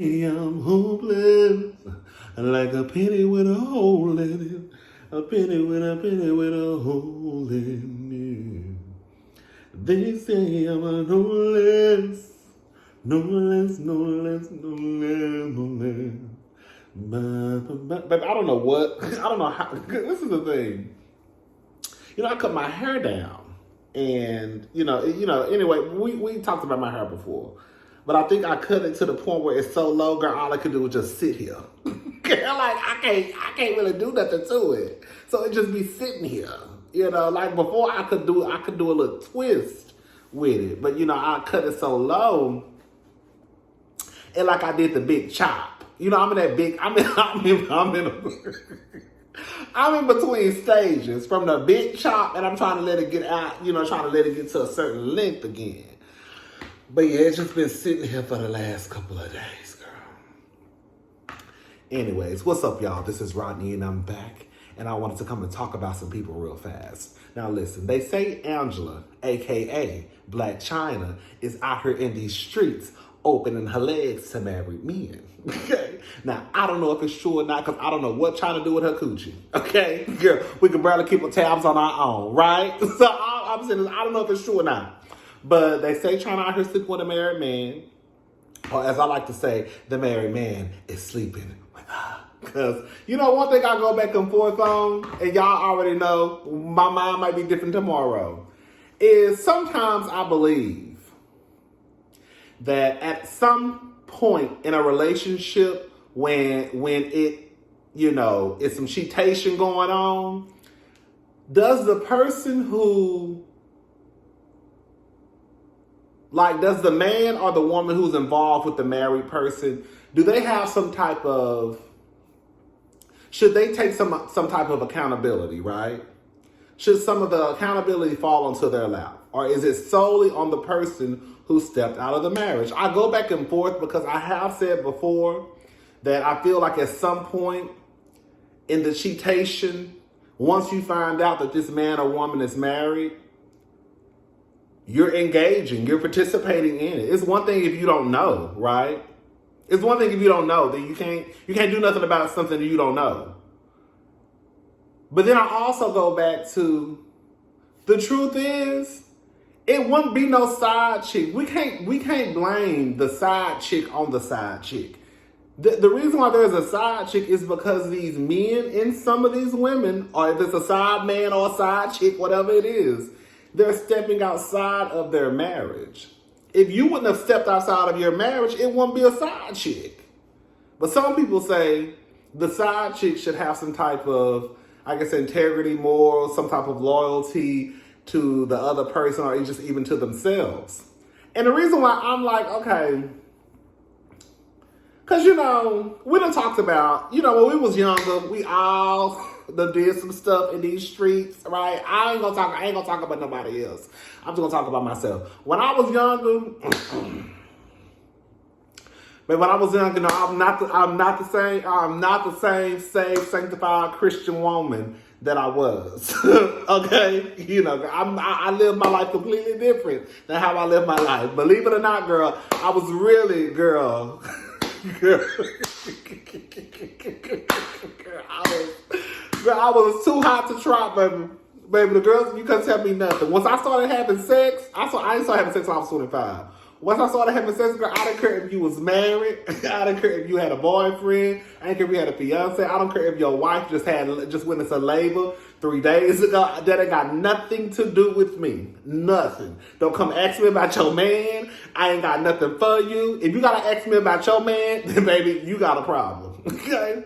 I'm hopeless, like a penny with a hole in it. A penny with a hole in it. They say I'm a no less, no less, no less, no less, no less. But I don't know what, I don't know how, this is the thing. I cut my hair down. And, anyway, we talked about my hair before. But I think I cut it to the point where it's so low, girl, all I could do was just sit here. Girl, like, I can't really do nothing to it. So it just be sitting here. Like before I could do a little twist with it. But, I cut it so low. And like I did the big chop. I'm in that big, I'm in between stages from the big chop and I'm trying to let it get out, trying to let it get to a certain length again. But yeah, it's just been sitting here for the last couple of days, girl. Anyways, what's up, y'all? This is Rodney and I'm back. And I wanted to come and talk about some people real fast. Now listen, they say Angela, aka Blac Chyna, is out here in these streets opening her legs to married men. Okay? Now, I don't know if it's true or not, because I don't know what Chyna do with her coochie. Okay? Girl, we can barely keep tabs on our own, right? So I'm saying, I don't know if it's true or not. But they say Chyna out here sleeping with a married man. Or as I like to say, the married man is sleeping with her. Because, one thing I go back and forth on, and y'all already know, my mind might be different tomorrow, is sometimes I believe that at some point in a relationship, when it, it's some cheatation going on, does the person who, does the man or the woman who's involved with the married person, do they have some type of, should they take some type of accountability, right? Should some of the accountability fall onto their lap? Or is it solely on the person who stepped out of the marriage? I go back and forth because I have said before that I feel like at some point in the cheatation, once you find out that this man or woman is married, you're engaging, you're participating in it. It's one thing if you don't know, right? It's one thing if you don't know, then you can't do nothing about something that you don't know. But then I also go back to, the truth is, it wouldn't be no side chick. We can't blame the side chick on the side chick. The reason why there's a side chick is because these men and some of these women, or if it's a side man or a side chick, whatever it is, they're stepping outside of their marriage. If you wouldn't have stepped outside of your marriage, it wouldn't be a side chick. But some people say the side chick should have some type of, I guess, integrity, morals, some type of loyalty to the other person or just even to themselves. And the reason why I'm like, okay, because, we done talked about, when we was younger, we all done did some stuff in these streets, right? I ain't gonna talk about nobody else. I'm just gonna talk about myself. When I was younger, no, I'm not the same saved, sanctified Christian woman that I was. Okay? I live my life completely different than how I live my life. Believe it or not, girl, I was really, girl, I was too hot to trot, baby. Baby, the girls, you couldn't tell me nothing. Once I started having sex, I ain't started having sex until I was 25. Once I started having sex, girl, I didn't care if you was married. I didn't care if you had a boyfriend. I didn't care if you had a fiance. I don't care if your wife just went into labor 3 days ago. That ain't got nothing to do with me. Nothing. Don't come ask me about your man. I ain't got nothing for you. If you gotta ask me about your man, then baby, you got a problem. Okay?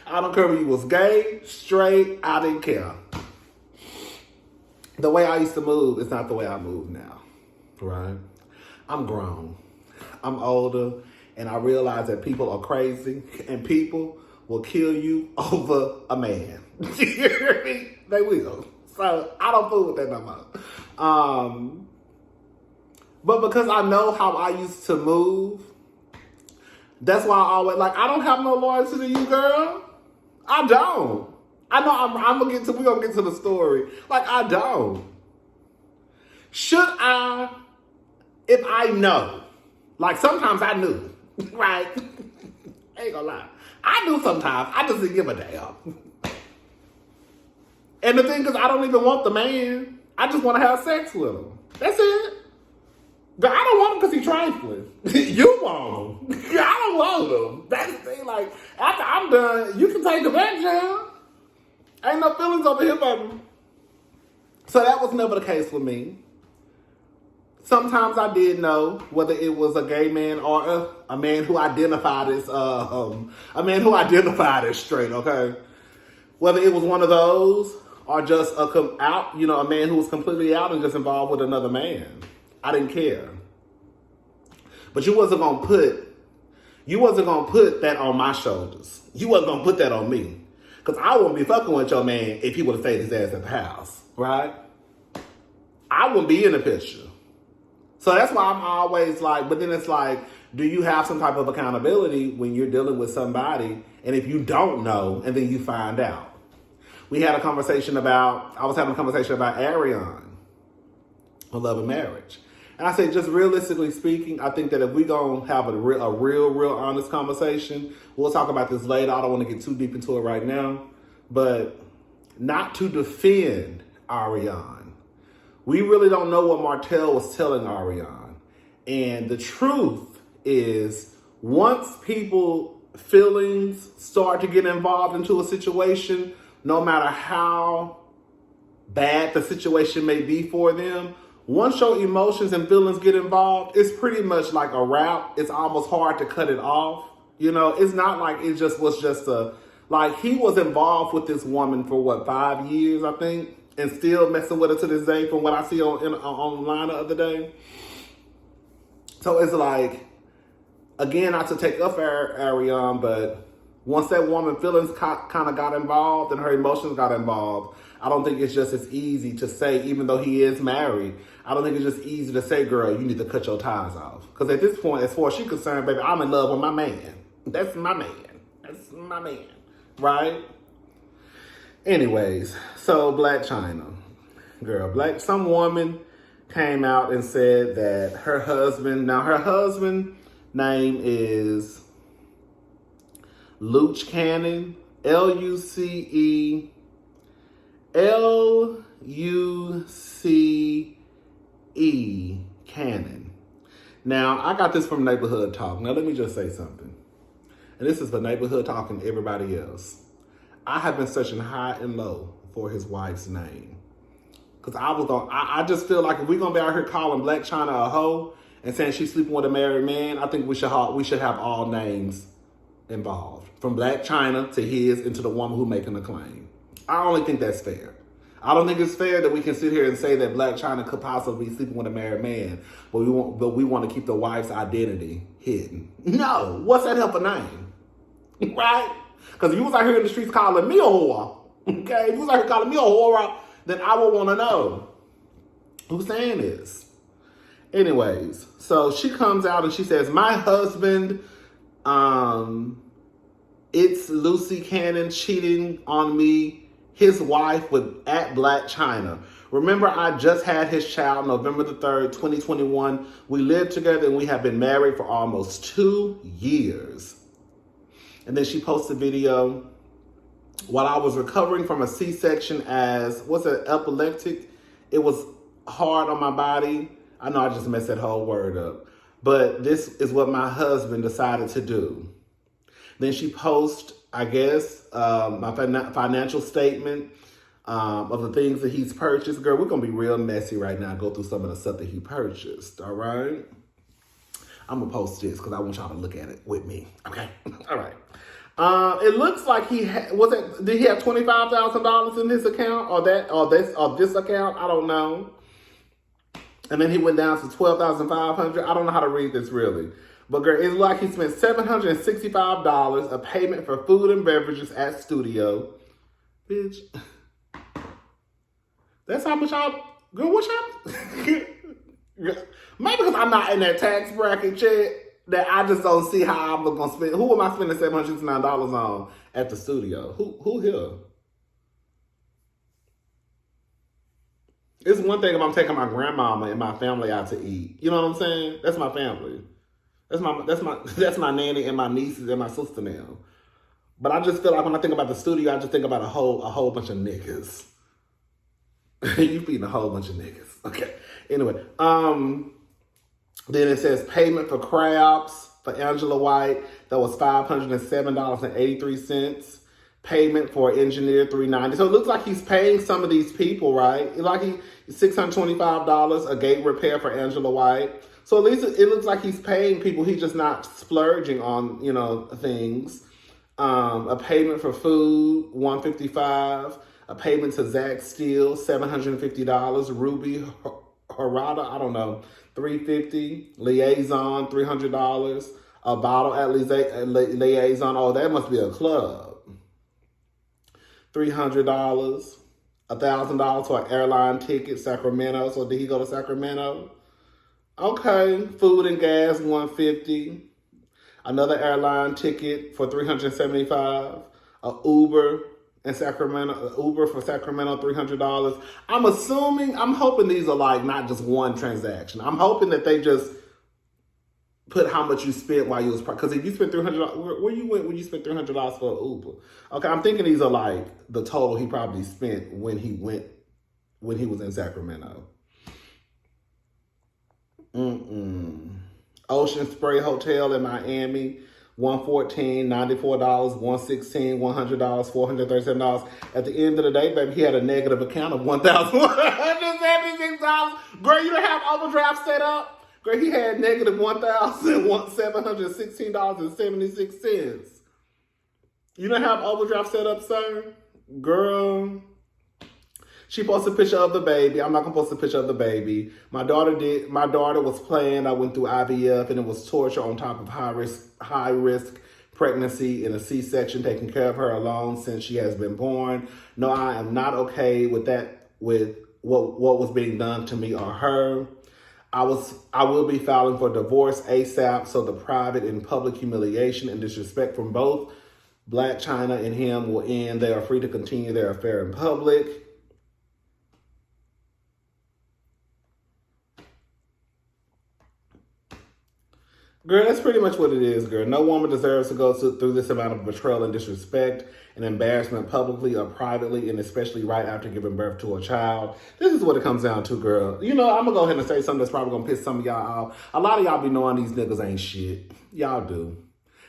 I don't care if you was gay, straight, I didn't care. The way I used to move is not the way I move now. Right? I'm grown. I'm older. And I realize that people are crazy. And people will kill you over a man. You hear me? They will. So I don't fool with that no more. But because I know how I used to move, that's why I always, I don't have no loyalty to you, girl. I don't. I know we're gonna get to the story. I don't. Should I, if I know, sometimes I knew, Right? Ain't gonna lie. I do sometimes. I just didn't give a damn. And the thing is, I don't even want the man. I just want to have sex with him. That's it. But I don't want him because he's trifling. You want him. I don't want him. That's the thing. Like, after I'm done, you can take the back, John. Ain't no feelings over here, baby. So that was never the case with me. Sometimes I did know whether it was a gay man or a man who identified as straight. Okay, whether it was one of those or just a man who was completely out and just involved with another man. I didn't care. But you wasn't gonna put that on my shoulders. You wasn't gonna put that on me. Cause I wouldn't be fucking with your man if he would have stayed his ass at the house, right? I wouldn't be in the picture. So that's why I'm always like, but then it's like, do you have some type of accountability when you're dealing with somebody? And if you don't know, and then you find out. I was having a conversation about Ariane, on Love and Marriage. And I say, just realistically speaking, I think that if we gonna have a real honest conversation, we'll talk about this later. I don't want to get too deep into it right now, but not to defend Ariane. We really don't know what Martell was telling Ariane. And the truth is, once people feelings start to get involved into a situation, no matter how bad the situation may be for them, once your emotions and feelings get involved, it's pretty much like a wrap. It's almost hard to cut it off. You know, it's not like it just was he was involved with this woman for 5 years, I think, and still messing with her to this day from what I see online the other day. So it's like, again, not to take up Ariane, but once that woman feelings kind of got involved and her emotions got involved, I don't think it's just as easy to say, even though he is married, I don't think it's just easy to say, girl, you need to cut your ties off. Because at this point, as far as she's concerned, baby, I'm in love with my man. That's my man. That's my man. Right? Anyways, so Blac Chyna. Girl, some woman came out and said that her husband name is Luce Cannon, Luce Cannon. Now, I got this from Neighborhood Talk. Now, let me just say something. And this is for Neighborhood Talk and everybody else. I have been searching high and low for his wife's name. Because I just feel like if we're going to be out here calling Blac Chyna a hoe and saying she's sleeping with a married man, I think we should have all names involved. From Blac Chyna to his and to the woman who's making the claim. I only think that's fair. I don't think it's fair that we can sit here and say that Blac Chyna could possibly be sleeping with a married man, but we want to keep the wife's identity hidden. No, what's that help a name? Right? Because if you was out here in the streets calling me a whore, okay, if you was out here calling me a whore, then I would want to know who's saying this. Anyways, so she comes out and she says, my husband, it's Luce Cannon cheating on me, his wife at Blac Chyna. Remember, I just had his child November the 3rd, 2021. We lived together and we have been married for almost 2 years. And then she posted a video while I was recovering from a C-section as, epileptic? It was hard on my body. I know I just messed that whole word up. But this is what my husband decided to do. Then she posts, I guess, my financial statement of the things that he's purchased. Girl, we're going to be real messy right now. Go through some of the stuff that he purchased, all right? I'm going to post this because I want y'all to look at it with me, okay? All right. It looks like did he have $25,000 in his account or this account? I don't know. And then he went down to $12,500. I don't know how to read this really. But girl, it's like he spent $765, a payment for food and beverages at studio. Bitch. That's how much girl, what y'all? Maybe because I'm not in that tax bracket yet, that I just don't see how I'm going to spend. Who am I spending $769 on at the studio? Who here? It's one thing if I'm taking my grandmama and my family out to eat. You know what I'm saying? That's my family. That's my nanny and my nieces and my sister now. But I just feel like when I think about the studio, I just think about a whole bunch of niggas. You feeding a whole bunch of niggas. Okay. Anyway, then it says payment for crabs for Angela White. That was $507.83. Payment for engineer $390. So it looks like he's paying some of these people, right? Like $625 a gate repair for Angela White. So at least it looks like he's paying people. He's just not splurging on, things. A payment for food, $155. A payment to Zach Steele, $750. Ruby Harada, I don't know, $350. Liaison, $300. A bottle at Liaison. Oh, that must be a club. $300. $1,000 for an airline ticket, Sacramento. So did he go to Sacramento? Okay. Food and gas, $150. Another airline ticket for $375. A Uber in Sacramento, Uber for Sacramento, $300. I'm hoping these are like not just one transaction. I'm hoping that they just put how much you spent while you was, because if you spent $300, where you went when you spent $300 for an Uber? Okay, I'm thinking these are like the total he probably spent when he was in Sacramento. Ocean Spray Hotel in Miami, $114, $94, $116, $100, $437. At the end of the day, baby, he had a negative account of $1,176. Girl, you didn't have overdraft set up? Girl, he had negative $1,716.76. You didn't have overdraft set up, sir? Girl. She posted a picture of the baby. I'm not going to post a picture of the baby. My daughter was planned. I went through IVF, and it was torture on top of high risk pregnancy and a C-section, taking care of her alone since she has been born. No, I am not okay with that, with what was being done to me or her. I will be filing for divorce ASAP, so the private and public humiliation and disrespect from both Blac Chyna and him will end. They are free to continue their affair in public. Girl, that's pretty much what it is, girl. No woman deserves to go through this amount of betrayal and disrespect and embarrassment publicly or privately, and especially right after giving birth to a child. This is what it comes down to, girl. I'm going to go ahead and say something that's probably going to piss some of y'all off. A lot of y'all be knowing these niggas ain't shit. Y'all do.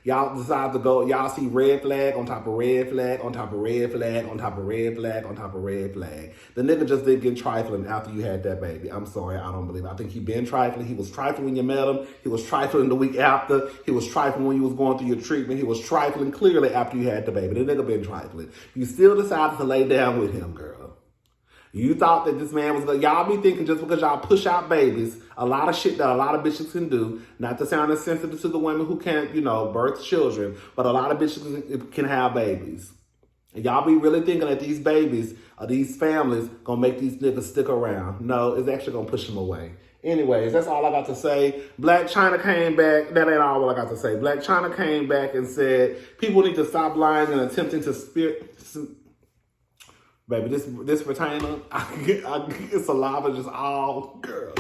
Y'all decide to go, y'all see red flag on top of red flag, on top of red flag, on top of red flag, on top of red flag. The nigga just didn't get trifling after you had that baby. I'm sorry, I don't believe it. I think he been trifling. He was trifling when you met him. He was trifling the week after. He was trifling when you was going through your treatment. He was trifling clearly after you had the baby. The nigga been trifling. You still decided to lay down with him, girl. You thought that this man was going to, y'all be thinking just because y'all push out babies, a lot of shit that a lot of bitches can do, not to sound insensitive to the women who can't, birth children, but a lot of bitches can have babies. And y'all be really thinking that these babies or these families going to make these niggas stick around. No, it's actually going to push them away. Anyways, that's all I got to say. Blac Chyna came back. That ain't all I got to say. Blac Chyna came back and said, people need to stop lying and attempting to baby, this retainer, it's saliva just all, girl.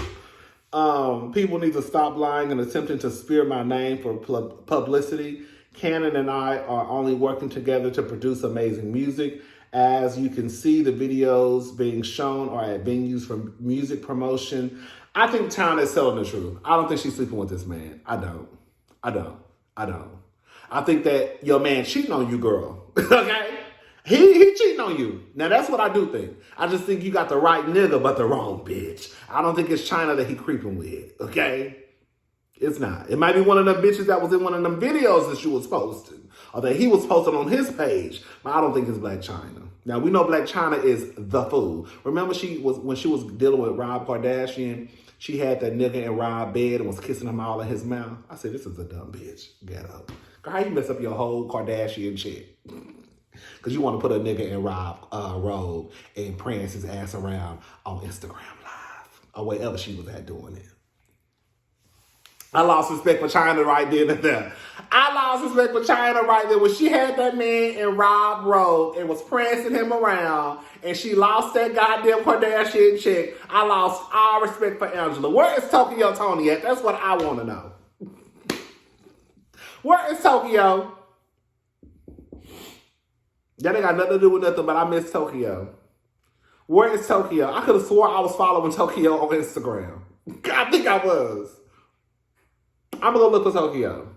People need to stop lying and attempting to smear my name for publicity. Cannon and I are only working together to produce amazing music. As you can see, the videos being shown are being used for music promotion. I think Chyna is telling the truth. I don't think she's sleeping with this man. I don't. I think that your man cheating on you, girl. Okay? He cheating on you. Now, that's what I do think. I just think you got the right nigga, but the wrong bitch. I don't think it's Chyna that he creeping with, okay? It's not. It might be one of them bitches that was in one of them videos that she was posting, or that he was posting on his page, but I don't think it's Blac Chyna. Now, we know Blac Chyna is the fool. Remember when she was dealing with Rob Kardashian, she had that nigga in Rob's bed and was kissing him all in his mouth. I said, this is a dumb bitch. Get up. Girl, how you mess up your whole Kardashian shit? Because you want to put a nigga in Rob robe and prance his ass around on Instagram Live or wherever she was at doing it. I lost respect for Chyna right then and there. I lost respect for Chyna right there when she had that man in Rob robe and was prancing him around and she lost that goddamn Kardashian chick. I lost all respect for Angela. Where is Tokyo Tony at? That's what I want to know. Where is Tokyo? That ain't got nothing to do with nothing, but I miss Tokyo. Where is Tokyo? I could have swore I was following Tokyo on Instagram. I think I was. I'm gonna go look for Tokyo.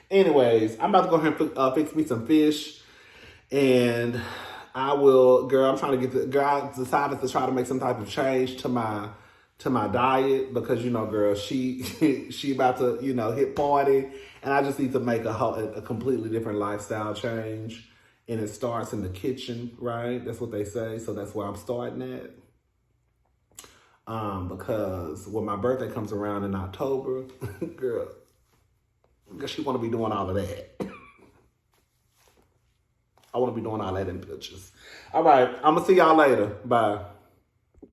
Anyways, I'm about to go ahead and fix me some fish. And I will, girl, I'm trying to girl, I decided to try to make some type of change to my diet because, you know, girl, she about to, you know, hit 40. And I just need to make a completely different lifestyle change. And it starts in the kitchen, right? That's what they say. So that's where I'm starting at. Because when my birthday comes around in October, girl, she want to be doing all of that. I want to be doing all that in pictures. All right, I'm going to see y'all later. Bye.